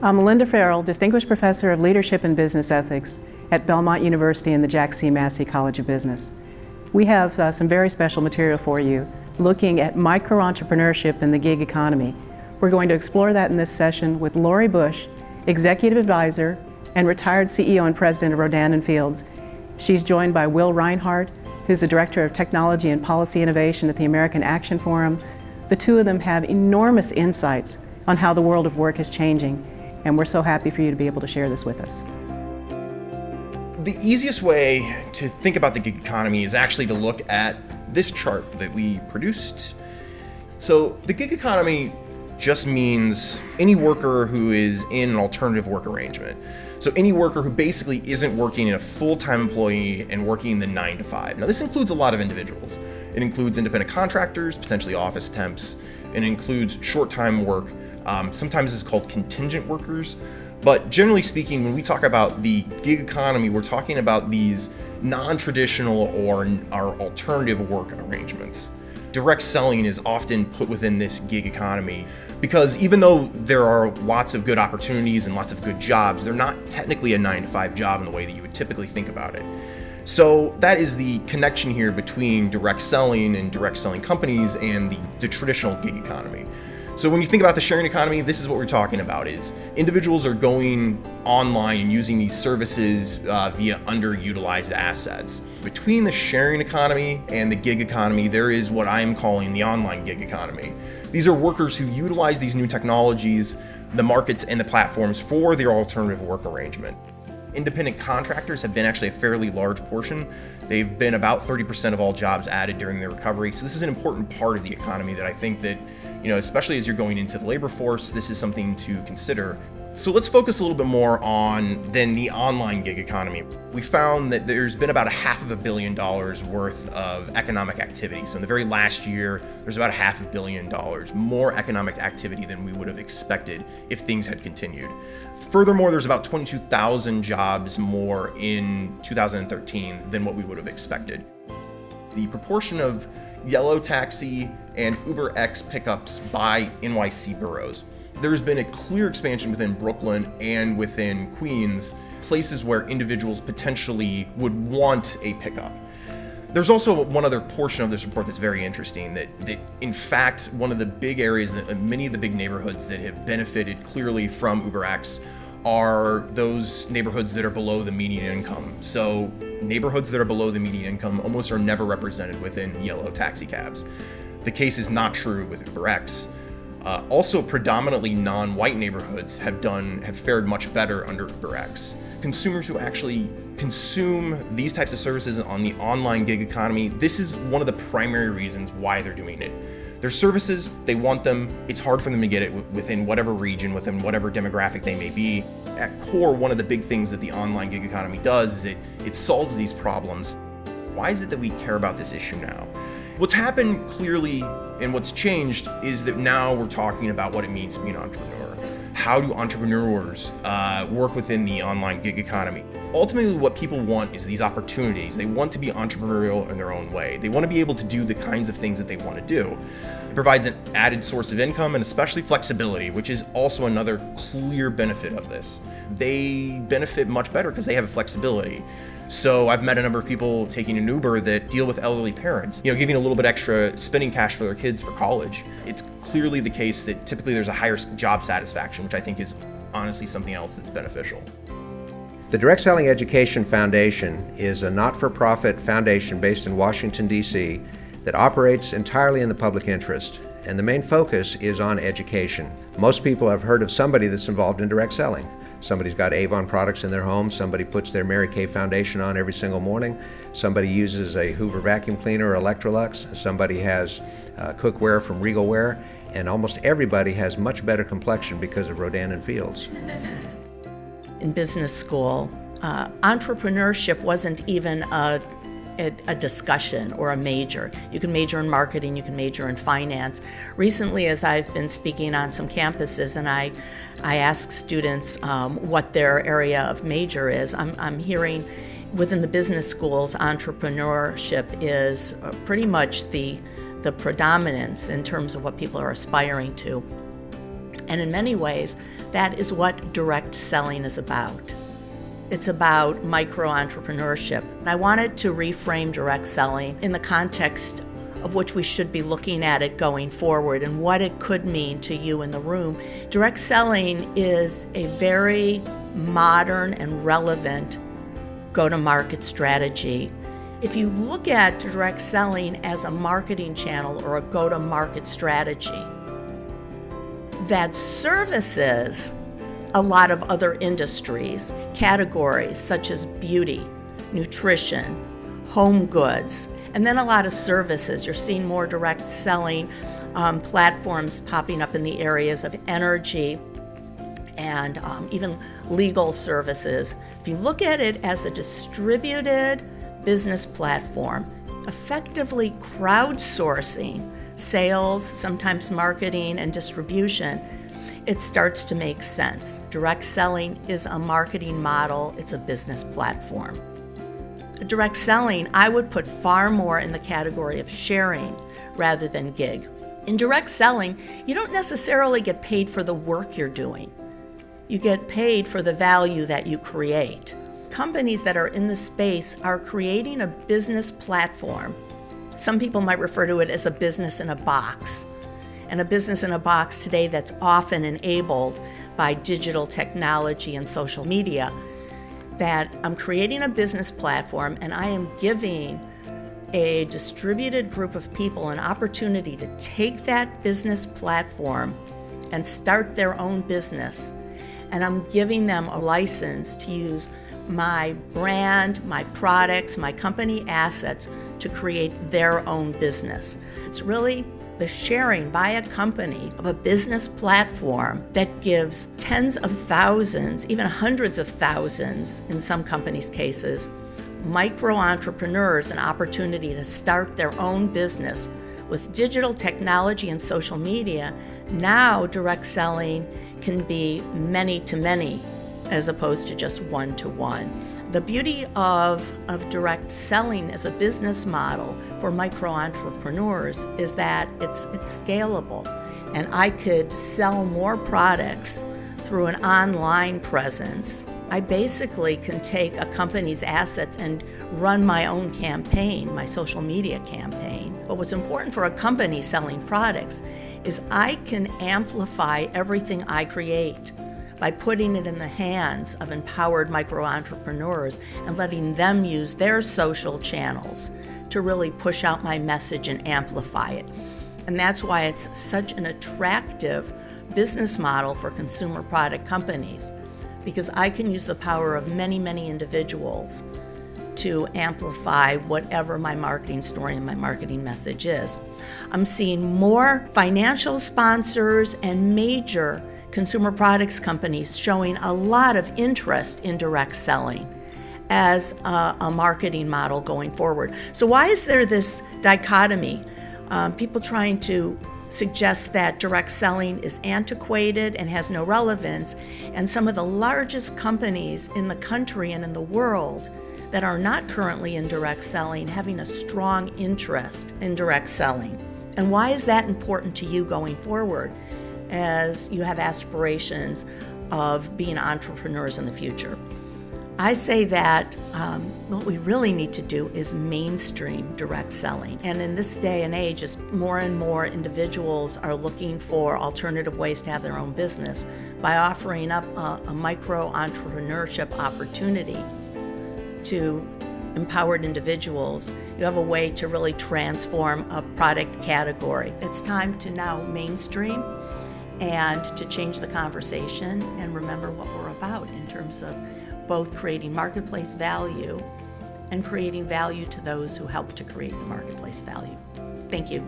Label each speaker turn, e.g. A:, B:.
A: I'm Linda Ferrell, Distinguished Professor of Leadership and Business Ethics at Belmont University and the Jack C. Massey College of Business. We have some very special material for you looking at micro-entrepreneurship in the gig economy. We're going to explore that in this session with Lori Bush, Executive Advisor and retired CEO and President of Rodan & Fields. She's joined by Will Rinehart, who's the Director of Technology and Policy Innovation at the American Action Forum. The two of them have enormous insights on how the world of work is changing, and we're so happy for you to be able to share this with us.
B: The easiest way to think about the gig economy is actually to look at this chart that we produced. So the gig economy just means any worker who is in an alternative work arrangement. So any worker who basically isn't working in a full-time employee and working the 9 to 5. Now this includes a lot of individuals. It includes independent contractors, potentially office temps. It includes short-time work. Sometimes it's called contingent workers. But generally speaking, when we talk about the gig economy, we're talking about these non-traditional or alternative work arrangements. Direct selling is often put within this gig economy because even though there are lots of good opportunities and lots of good jobs, they're not technically a 9 to 5 job in the way that you would typically think about it. So that is the connection here between direct selling and direct selling companies and the traditional gig economy. So when you think about the sharing economy, this is what we're talking about is individuals are going online and using these services via underutilized assets. Between the sharing economy and the gig economy, there is what I'm calling the online gig economy. These are workers who utilize these new technologies, the markets and the platforms for their alternative work arrangement. Independent contractors have been actually a fairly large portion. They've been about 30% of all jobs added during the recovery. So this is an important part of the economy that I think that, especially as you're going into the labor force, this is something to consider. So let's focus a little bit more on then the online gig economy. We found that there's been about $500 million worth of economic activity. So in the very last year, there's about $500 million more economic activity than we would have expected if things had continued. Furthermore, there's about 22,000 jobs more in 2013 than what we would have expected. The proportion of yellow taxi and UberX pickups by NYC boroughs. There's been a clear expansion within Brooklyn and within Queens, places where individuals potentially would want a pickup. There's also one other portion of this report that's very interesting, that in fact, one of the big areas, that many of the big neighborhoods that have benefited clearly from UberX are those neighborhoods that are below the median income. So neighborhoods that are below the median income almost are never represented within yellow taxi cabs. The case is not true with UberX. Also, predominantly non-white neighborhoods have fared much better under UberX. Consumers who actually consume these types of services on the online gig economy, this is one of the primary reasons why they're doing it. Their services, they want them, it's hard for them to get it within whatever region, within whatever demographic they may be. At core, one of the big things that the online gig economy does is it solves these problems. Why is it that we care about this issue now? What's happened clearly and what's changed is that now we're talking about what it means to be an entrepreneur. How do entrepreneurs work within the online gig economy? Ultimately, what people want is these opportunities. They want to be entrepreneurial in their own way. They want to be able to do the kinds of things that they want to do. It provides an added source of income and especially flexibility, which is also another clear benefit of this. They benefit much better because they have flexibility. So I've met a number of people taking an Uber that deal with elderly parents, giving a little bit extra spending cash for their kids for college. It's clearly the case that typically there's a higher job satisfaction, which I think is honestly something else that's beneficial.
C: The Direct Selling Education Foundation is a not-for-profit foundation based in Washington, D.C. that operates entirely in the public interest, and the main focus is on education. Most people have heard of somebody that's involved in direct selling. Somebody's got Avon products in their home, somebody puts their Mary Kay foundation on every single morning, somebody uses a Hoover vacuum cleaner or Electrolux, somebody has cookware from Regal Ware, and almost everybody has much better complexion because of Rodan & Fields.
D: In business school, entrepreneurship wasn't even a discussion or a major. You can major in marketing, you can major in finance. Recently, as I've been speaking on some campuses and I ask students what their area of major is, I'm hearing within the business schools, entrepreneurship is pretty much the predominance in terms of what people are aspiring to. And in many ways, That is what direct selling is about. It's about micro-entrepreneurship. And I wanted to reframe direct selling in the context of which we should be looking at it going forward and what it could mean to you in the room. Direct selling is a very modern and relevant go-to-market strategy. If you look at direct selling as a marketing channel or a go-to-market strategy, that services a lot of other industries, categories such as beauty, nutrition, home goods, and then a lot of services. You're seeing more direct selling platforms popping up in the areas of energy and even legal services. If you look at it as a distributed business platform, effectively crowdsourcing sales, sometimes marketing and distribution, it starts to make sense. Direct selling is a marketing model, it's a business platform. Direct selling, I would put far more in the category of sharing rather than gig. In direct selling, you don't necessarily get paid for the work you're doing. You get paid for the value that you create. Companies that are in the space are creating a business platform. Some people might refer to it as a business in a box. And a business in a box today that's often enabled by digital technology and social media, that I'm creating a business platform and I am giving a distributed group of people an opportunity to take that business platform and start their own business. And I'm giving them a license to use my brand, my products, my company assets to create their own business. It's really the sharing by a company of a business platform that gives tens of thousands, even hundreds of thousands in some companies' cases, micro-entrepreneurs an opportunity to start their own business. With digital technology and social media, now direct selling can be many to many as opposed to just one to one. The beauty of direct selling as a business model for micro-entrepreneurs is that it's scalable, and I could sell more products through an online presence. I basically can take a company's assets and run my own campaign, my social media campaign. But what's important for a company selling products is I can amplify everything I create by putting it in the hands of empowered micro-entrepreneurs and letting them use their social channels to really push out my message and amplify it. And that's why it's such an attractive business model for consumer product companies, because I can use the power of many, many individuals to amplify whatever my marketing story and my marketing message is. I'm seeing more financial sponsors and major consumer products companies showing a lot of interest in direct selling as a marketing model going forward. So why is there this dichotomy? People trying to suggest that direct selling is antiquated and has no relevance, and some of the largest companies in the country and in the world that are not currently in direct selling having a strong interest in direct selling. And why is that important to you going forward as you have aspirations of being entrepreneurs in the future? I say that what we really need to do is mainstream direct selling. And in this day and age, as more and more individuals are looking for alternative ways to have their own business, by offering up a micro-entrepreneurship opportunity to empowered individuals, you have a way to really transform a product category. It's time to now mainstream and to change the conversation and remember what we're about in terms of both creating marketplace value and creating value to those who help to create the marketplace value. Thank you.